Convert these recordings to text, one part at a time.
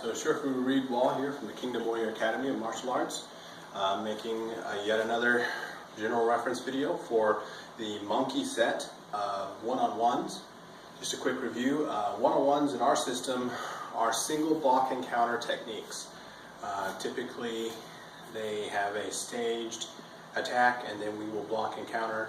So Sheriff Reed Wall here from the Kingdom Warrior Academy of Martial Arts, making yet another general reference video for the monkey set of one-on-ones. Just a quick review. One-on-ones in our system are single block and counter techniques. Typically they have a staged attack and then we will block and counter,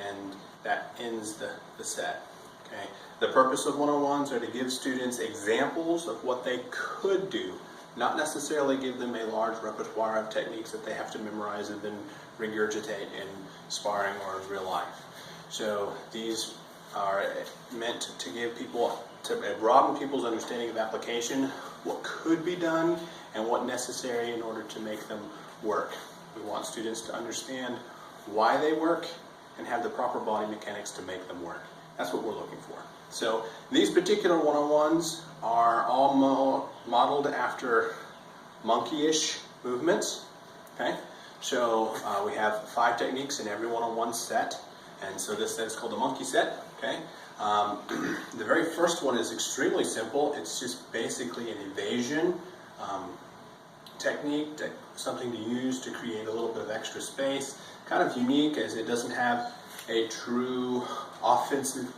and that ends the set. Okay. The purpose of one-on-ones are to give students examples of what they could do, not necessarily give them a large repertoire of techniques that they have to memorize and then regurgitate in sparring or in real life. So these are meant to give people, to broaden people's understanding of application, what could be done and what necessary in order to make them work. We want students to understand why they work and have the proper body mechanics to make them work. That's what we're looking for. So these particular one-on-ones are all modeled after monkey-ish movements. Okay, so we have 5 techniques in every one-on-one set, and so this set is called the monkey set. Okay, the very first one is extremely simple. It's just basically an evasion technique, something to use to create a little bit of extra space. Kind of unique as it doesn't have a true offensive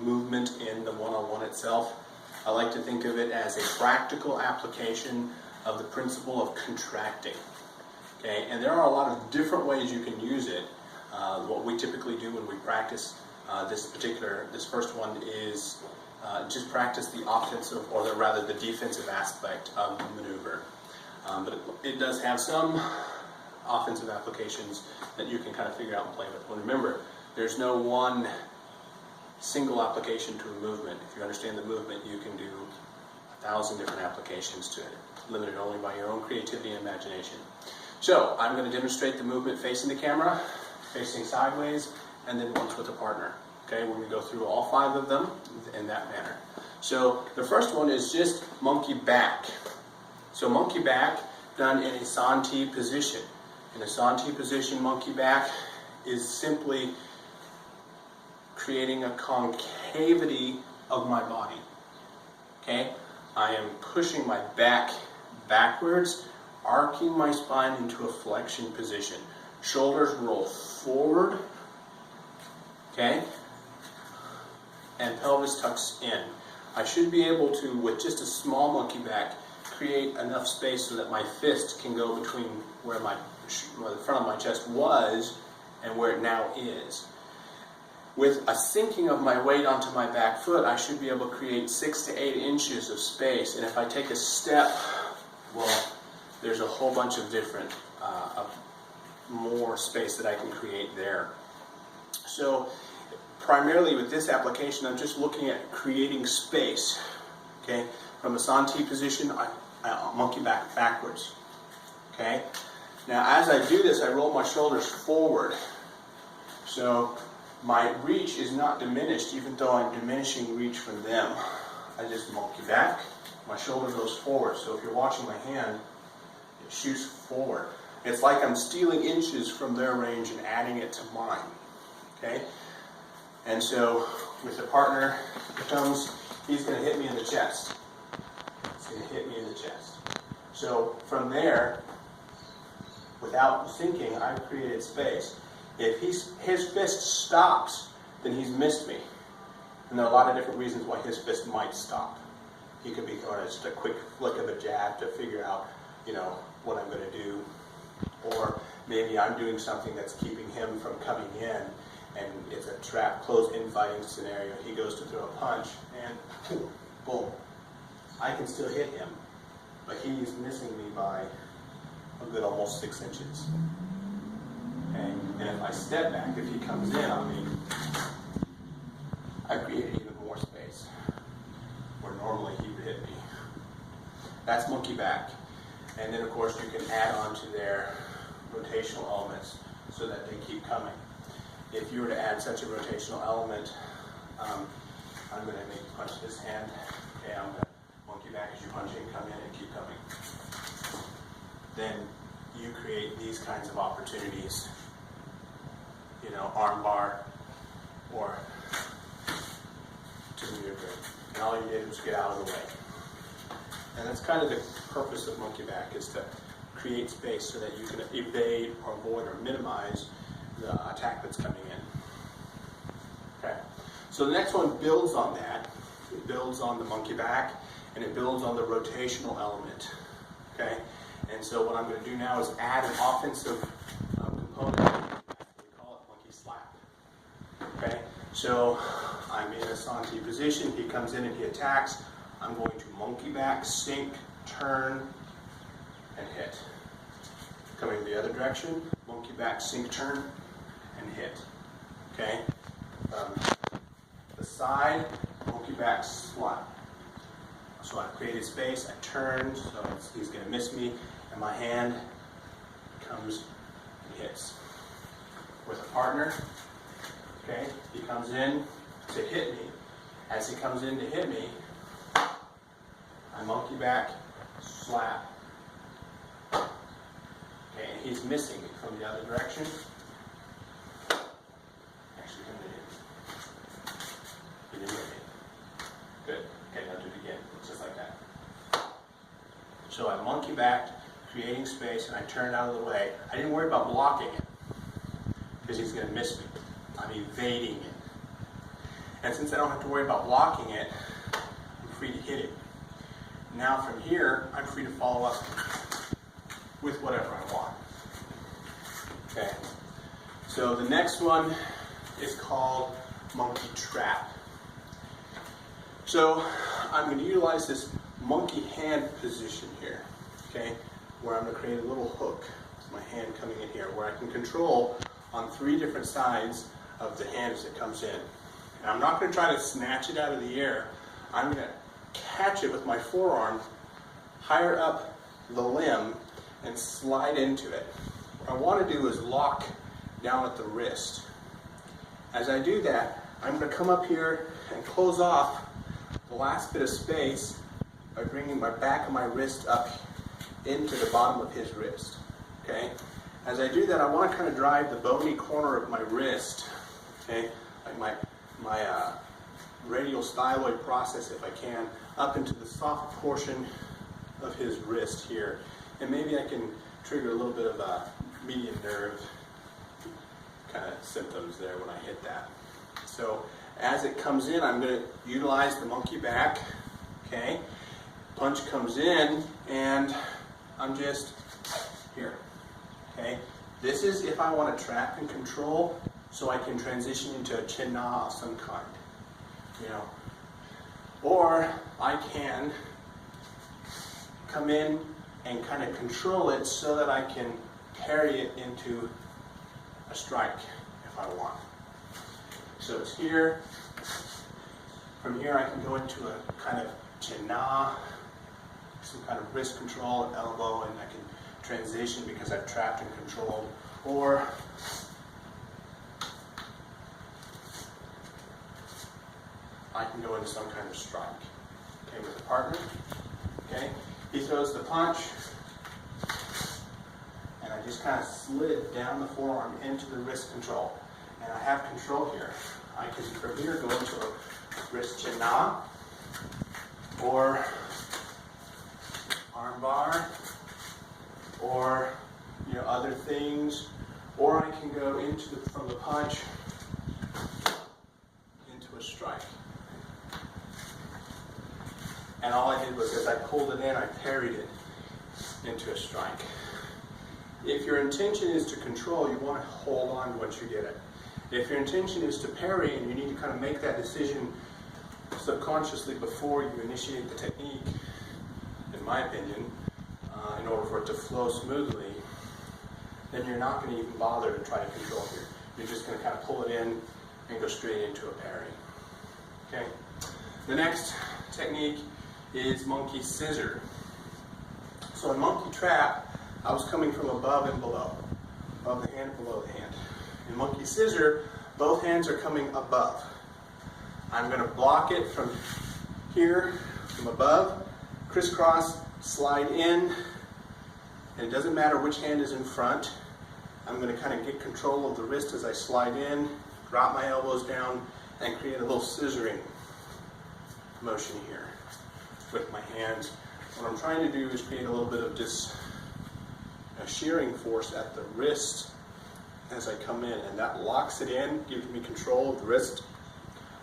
movement in the one-on-one itself. I like to think of it as a practical application of the principle of contracting. Okay, and there are a lot of different ways you can use it. What we typically do when we practice this first one is just practice the offensive, or rather the defensive aspect of the maneuver. But it does have some offensive applications that you can kind of figure out and play with. Well, remember, there's no one single application to a movement. If you understand the movement, you can do 1,000 different applications to it, limited only by your own creativity and imagination. So I'm going to demonstrate the movement facing the camera, facing sideways, and then once with a partner. Okay, we're going to go through all 5 of them in that manner. So the first one is just monkey back. So monkey back done in a Santi position. In a Santi position, monkey back is simply creating a concavity of my body. Okay, I am pushing my back backwards, arcing my spine into a flexion position. Shoulders roll forward, okay, and pelvis tucks in. I should be able to, with just a small monkey back, create enough space so that my fist can go between where the front of my chest was and where it now is. With a sinking of my weight onto my back foot, I should be able to create 6 to 8 inches of space. And if I take a step, well, there's a whole bunch of different, more space that I can create there. So primarily with this application, I'm just looking at creating space. Okay, from a Santi position, I monkey back backwards. Okay, now as I do this, I roll my shoulders forward. So my reach is not diminished, even though I'm diminishing reach from them. I just monkey back, my shoulder goes forward. So if you're watching my hand, it shoots forward. It's like I'm stealing inches from their range and adding it to mine. Okay? And so with the partner, he's going to hit me in the chest. He's going to hit me in the chest. So from there, without sinking, I've created space. If his fist stops, then he's missed me. And there are a lot of different reasons why his fist might stop. He could be throwing just a quick flick of a jab to figure out, what I'm going to do. Or maybe I'm doing something that's keeping him from coming in, and it's a trap, closed infighting scenario. He goes to throw a punch, and boom. I can still hit him, but he's missing me by a good almost 6 inches. Okay? And if I step back, if he comes in on me, I create even more space where normally he would hit me. That's monkey back. And then of course you can add on to their rotational elements so that they keep coming. If you were to add such a rotational element, I'm going to make you punch this hand. Okay, I'm going to monkey back as you punch in, come in, and keep coming. Then you create these kinds of opportunities. Arm bar, or to move your grip. And all you did was get out of the way. And that's kind of the purpose of monkey back, is to create space so that you can evade or avoid or minimize the attack that's coming in. Okay. So the next one builds on that. It builds on the monkey back, and it builds on the rotational element. Okay. And so what I'm going to do now is add an offensive component. We call it monkey slap. Okay. So I'm in a Santi position. He comes in and he attacks. I'm going to monkey back, sink, turn, and hit. Coming the other direction, monkey back, sink, turn, and hit. Okay? The side, monkey back, slap. So I've created space, I turned, so he's going to miss me, and my hand comes and hits. With a partner, okay, he comes in to hit me. As he comes in to hit me, I monkey back, slap. Okay, and he's missing me from the other direction. Actually, he didn't hit me. He didn't hit me. Good. Okay, now do it again, just like that. So I monkey backed, creating space, and I turned out of the way. I didn't worry about blocking it, because he's going to miss me. I'm evading it. And since I don't have to worry about blocking it, I'm free to hit it. Now from here, I'm free to follow up with whatever I want. Okay. So the next one is called monkey trap. So I'm going to utilize this monkey hand position here, okay, where I'm going to create a little hook, my hand coming in here, where I can control on 3 different sides of the hand as it comes in. And I'm not going to try to snatch it out of the air. I'm going to catch it with my forearm higher up the limb and slide into it. What I want to do is lock down at the wrist. As I do that, I'm going to come up here and close off the last bit of space by bringing my back of my wrist up into the bottom of his wrist. Okay? As I do that, I want to kind of drive the bony corner of my wrist, okay, like my radial styloid process, if I can, up into the soft portion of his wrist here. And maybe I can trigger a little bit of a median nerve kind of symptoms there when I hit that. So as it comes in, I'm going to utilize the monkey back. Okay, punch comes in, and I'm just here. Okay, this is if I want to trap and control, so I can transition into a chin na of some kind, you know. Or I can come in and kind of control it so that I can carry it into a strike if I want. So it's here. From here I can go into a kind of chin na, some kind of wrist control and elbow, and I can transition because I've trapped and controlled. Or I can go into some kind of strike. Okay, with a partner. Okay, he throws the punch, and I just kind of slid down the forearm into the wrist control. And I have control here. I can from here go into a wrist chin na, or arm bar, or other things, or I can go into from the punch into a strike. And all I did was, as I pulled it in, I parried it into a strike. If your intention is to control, you want to hold on to what you get it. If your intention is to parry, and you need to kind of make that decision subconsciously before you initiate the technique, in my opinion, in order for it to flow smoothly, then you're not going to even bother to try to control here. You're just going to kind of pull it in and go straight into a parry. Okay. The next technique is monkey scissor. So in monkey trap, I was coming from above and below. Above the hand, below the hand. In monkey scissor, both hands are coming above. I'm going to block it from here, from above, crisscross, slide in, and it doesn't matter which hand is in front. I'm going to kind of get control of the wrist as I slide in, drop my elbows down, and create a little scissoring motion here with my hands what I'm trying to do is create a little bit of shearing force at the wrist as I come in, and that locks it in, gives me control of the wrist,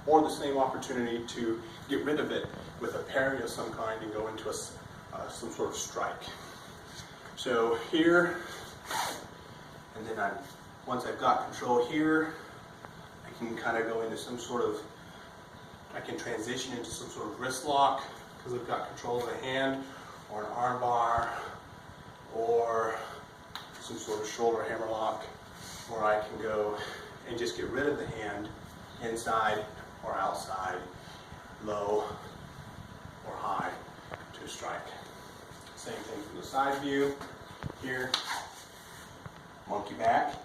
or the same opportunity to get rid of it with a parry of some kind and go into some sort of strike. So here, and then once I've got control here, I can kind of go into some sort of, I can transition into some sort of wrist lock because I've got control of the hand, or an arm bar, or some sort of shoulder hammer lock, where I can go and just get rid of the hand inside or outside, low or high to strike. Same thing from the side view. Here, monkey back.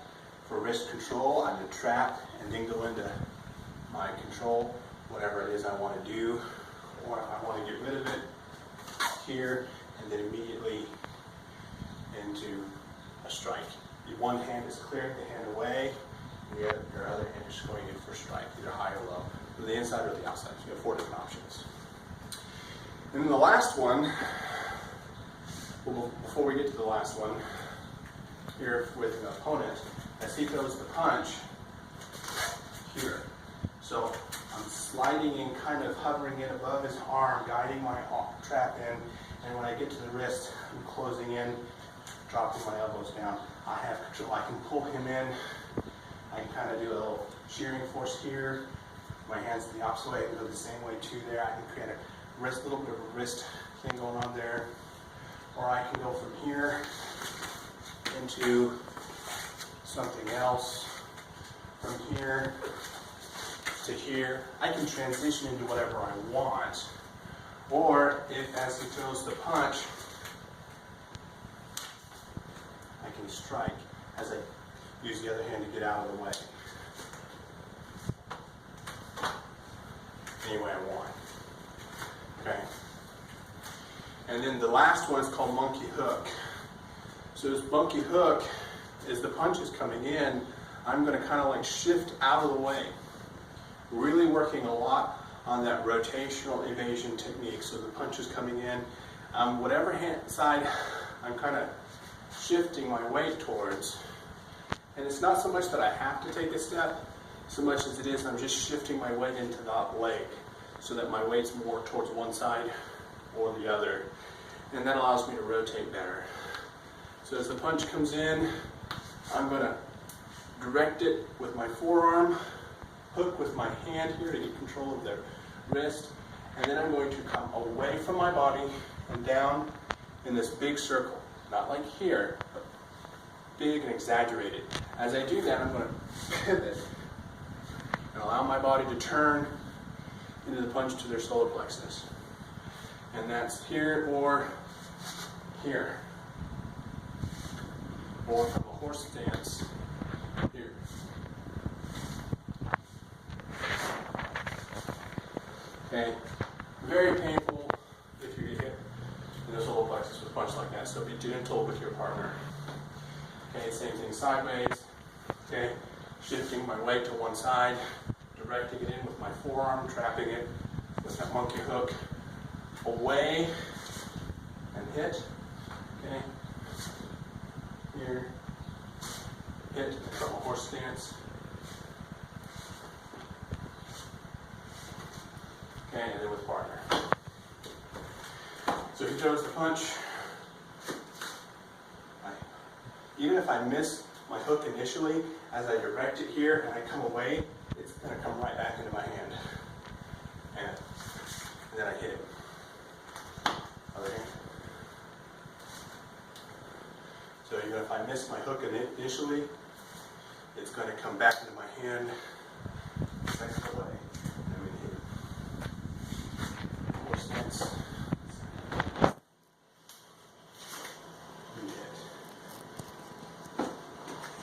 For wrist control, I'm going to trap and then go into my control, whatever it is I want to do, or if I want to get rid of it, here, and then immediately into a strike. One hand is clearing the hand away, and your other hand is going in for strike, either high or low, from the inside or the outside. So you have 4 different options. And then the last one, well, before we get to the last one, here with an opponent, as he throws the punch, here. So I'm sliding in, kind of hovering in above his arm, guiding my trap in, and when I get to the wrist, I'm closing in, dropping my elbows down. I have control. I can pull him in. I can kind of do a little shearing force here. My hands the opposite way. I can go the same way too there. I can create a little bit of a wrist thing going on there. Or I can go from here into something else. From here to here. I can transition into whatever I want. Or if, as he throws the punch, I can strike as I use the other hand to get out of the way. Any way I want. Okay. And then the last one is called monkey hook. So this monkey hook, as the punch is coming in, I'm going to kind of like shift out of the way. Really working a lot on that rotational evasion technique. So the punch is coming in. Whatever side I'm kind of shifting my weight towards. And it's not so much that I have to take a step, so much as it is I'm just shifting my weight into that leg so that my weight's more towards one side or the other. And that allows me to rotate better. So as the punch comes in, I'm going to direct it with my forearm, hook with my hand here to get control of the wrist, and then I'm going to come away from my body and down in this big circle. Not like here, but big and exaggerated. As I do that, I'm going to pivot and allow my body to turn into the punch to their solar plexus. And that's here or here. Or from a horse stance, here. Okay, very painful if you get hit in the solar plexus with a punch like that, so be gentle with your partner. Okay, same thing sideways. Okay, shifting my weight to one side, directing it in with my forearm, trapping it with that monkey hook, away, and hit. Okay, here, hit from a horse stance. Okay, and then with partner. So he throws the punch. Even if I miss my hook initially, as I direct it here and I come away, it's going to come right back into my hand. And then I hit it. Other hand. So even if I miss my hook initially, it's going to come back into my hand second away. And we hit it. Horse stance.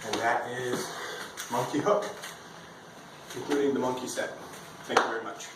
And that is monkey hook, including the monkey set. Thank you very much.